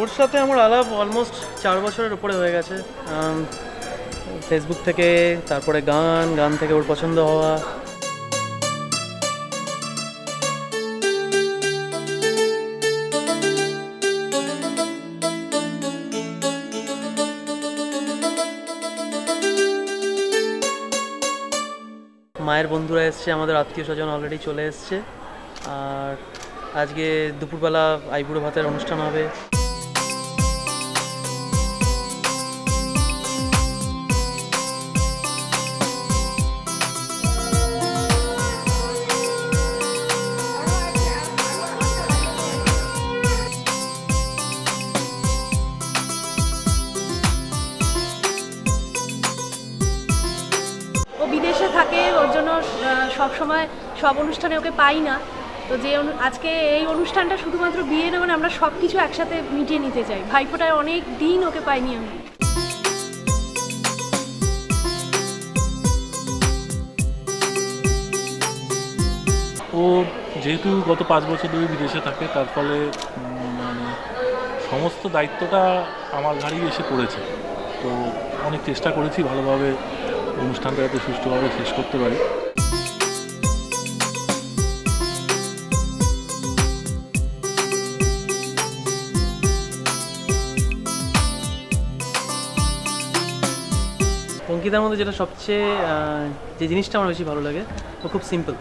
ওর সাথে আমার আলাপ অলমোস্ট 4 বছরের উপরে হয়ে গেছে। ফেসবুক থেকে, তারপরে গান থেকে ওর পছন্দ হওয়া। মায়ের বন্ধুরা এসছে, আমাদের আত্মীয় স্বজন অলরেডি চলে এসছে। আর আজকে দুপুরবেলা আইবুড়ো ভাতের অনুষ্ঠান হবে। ও বিদেশে থাকে, ওর জন্য সব সময় সব অনুষ্ঠানে ওকে পাই না। তো যে আজকে এই অনুষ্ঠানটা শুধুমাত্র বিয়ে না, মানে আমরা সব কিছু একসাথে মিটিয়ে নিতে চাই। ভাইফোঁটায় অনেক দিন ওকে পাইনি আমি। ও যেহেতু গত 5 বছর ধরে বিদেশে থাকে, তার ফলে মানে সমস্ত দায়িত্বটা আমার ঘাড়েই এসে পড়েছে। তো অনেক চেষ্টা করেছি ভালোভাবে অনুষ্ঠানটা যাতে সুষ্ঠুভাবে শেষ করতে পারি। অঙ্কিতার মধ্যে যেটা সবচেয়ে যে জিনিসটা আমার বেশি ভালো লাগে, ও খুব সিম্পল।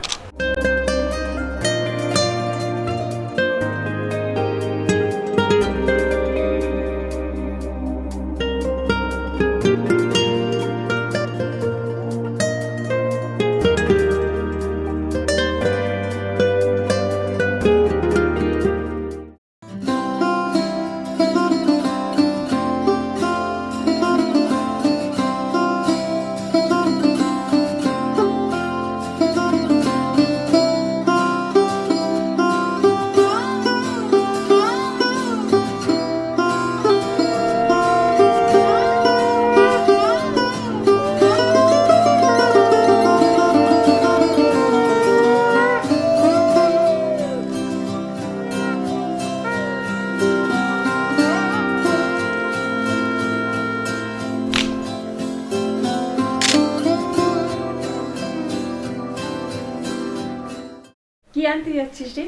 কি আনতে যাচ্ছিস রে?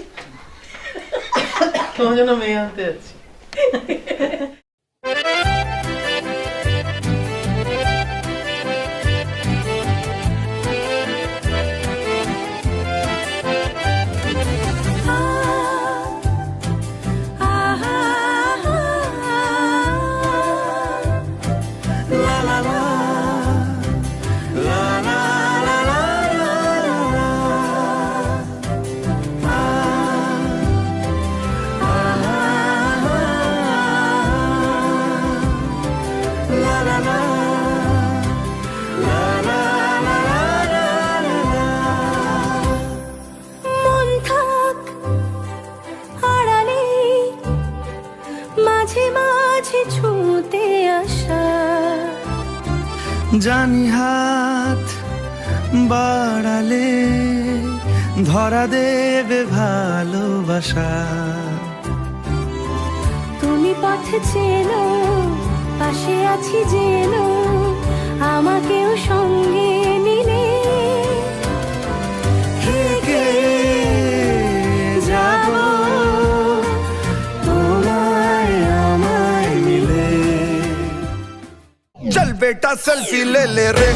তোমার জন্য মেয়ে আনতে যাচ্ছি। ছুঁতে আসা জানি হাত বাড়ালে ধরা দেবে ভালোবাসা। তুমি পথে চেনো, পাশে আছি জেনো, আমাকেও সঙ্গে নিলে থেকে যাব তোমায় আমায় মিলে। चल बेटा सेल्फी ले ले रे,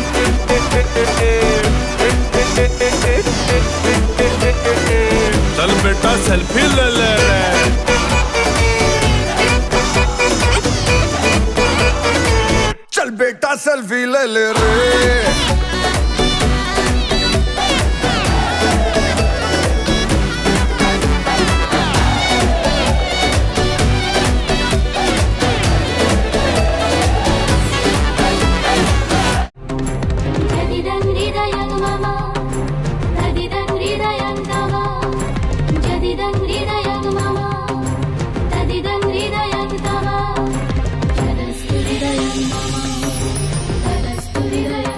चल बेटा सेल्फी ले ले रे, चल बेटा सेल्फी ले ले रे। Hidayah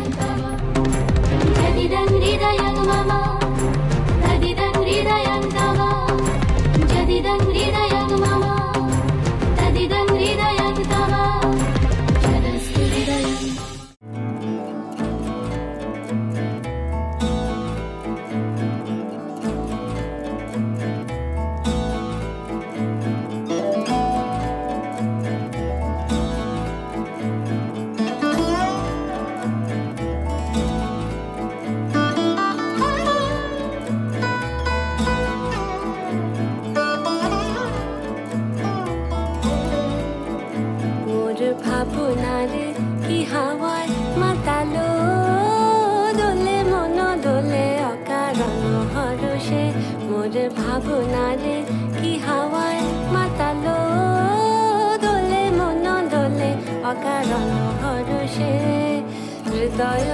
হৃদয়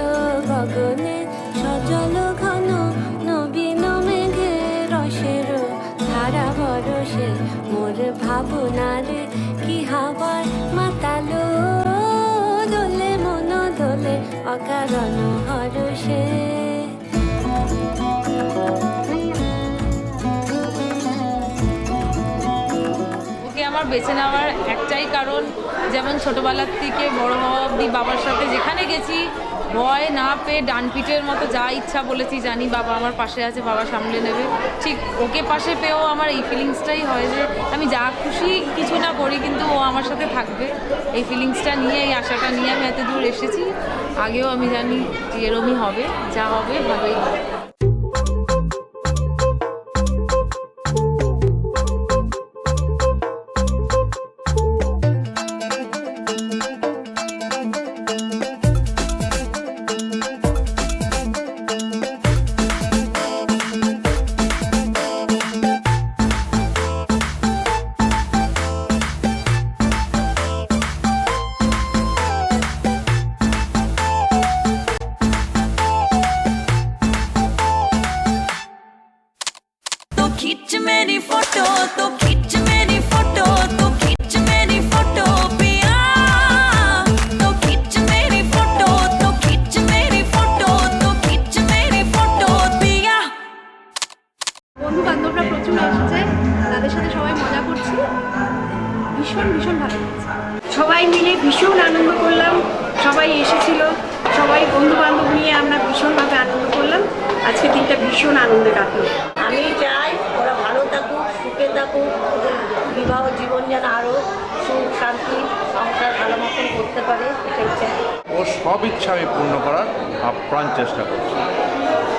গগনে সজল ঘন নবীন মেঘে রসের ধারা বরসে মোর ভাবনারে কি হাওয়ায় মাতালো দোলে মন দোলে অকারণ হরষে। ওকে আমার বেছে নেওয়ার একটাই কারণ, যেমন ছোটোবেলার থেকে বড় হওয়া অবধি বাবার সাথে যেখানে গেছি ভয় না পেয়ে ডানপিটের মতো যা ইচ্ছা বলেছি, জানি বাবা আমার পাশে আছে, বাবা সামলে নেবে। ঠিক ওকে পাশে পেয়েও আমার এই ফিলিংসটাই হয় যে আমি যা খুশি কিছু না করি কিন্তু ও আমার সাথে থাকবে। এই ফিলিংসটা নিয়ে, এই আশাটা নিয়ে আমি এত দূর এসেছি। আগেও আমি জানি যে এরমই হবে, যা হবে ভালোই হবে। खींच मेरी फोटो तो खींच मेरी फोटो तो खींच मेरी फोटो पिया तो खींच मेरी फोटो तो खींच मेरी फोटो तो खींच मेरी फोटो पिया। বন্ধু বান্ধবরা প্রচুর এসেছে, তাদের সাথে সবাই মজা করছি, ভীষণ ভীষণ ভালো লাগছে। সবাই মিলে ভীষণ আনন্দ করলাম, সবাই এসেছিল, সবাই বন্ধু বান্ধব নিয়ে আমরা ভীষণভাবে আনন্দ করলাম। আজকে দিনটা ভীষণ আনন্দে কাটলো। আমি চাই ওরা ভালো থাকুক, সুখে থাকুক, ওদের বিবাহ জীবন যেন আরও সুখ শান্তি সংসার ভালো মতন করতে পারে, এটাই চাই। ওর সব ইচ্ছা আমি পূর্ণ করার আপ্রাণ চেষ্টা করছি।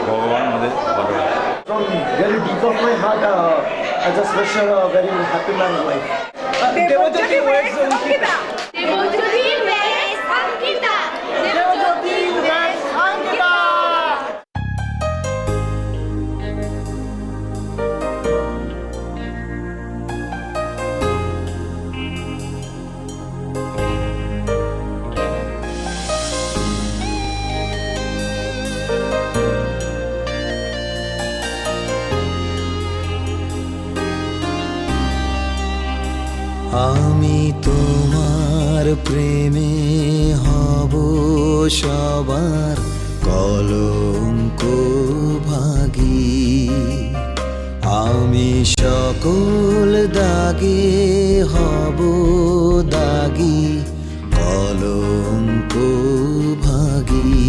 ভগবান আমাদের ভালো রাখে। From very deep of my heart, I just wish her a very happy married life. Devajyoti wears Ankita. Debjyoti wears Ankita. Devajyoti wears Ankita. আমি তোমার প্রেমে হব সবার কলঙ্ক ভাগী, আমি সকল দাগে হব দাগী কলঙ্ক ভাগী।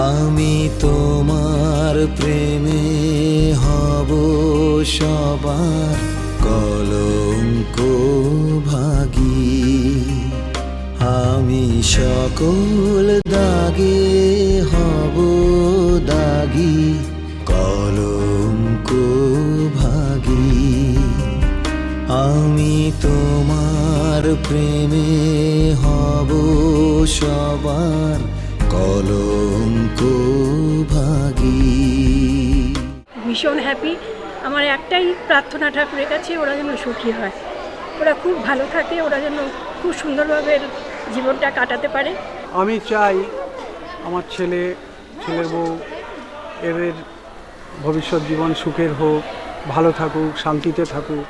আমি তোমার প্রেমে হব সবার কলঙ্ক ভাগী, আমি সকল দাগে হব দাগী কলঙ্ক ভাগী। আমি তোমার প্রেমে হব সবার কলঙ্ক ভাগী। ভীষণ হ্যাপি। আমার একটাই প্রার্থনা ঠাকুরের কাছে, ওরা যেন সুখী হয়, ওরা খুব ভালো থাকে, ওরা যেন খুব সুন্দরভাবে জীবনটা কাটাতে পারে। আমি চাই আমার ছেলের বউ এদের ভবিষ্যৎ জীবন সুখের হোক, ভালো থাকুক, শান্তিতে থাকুক।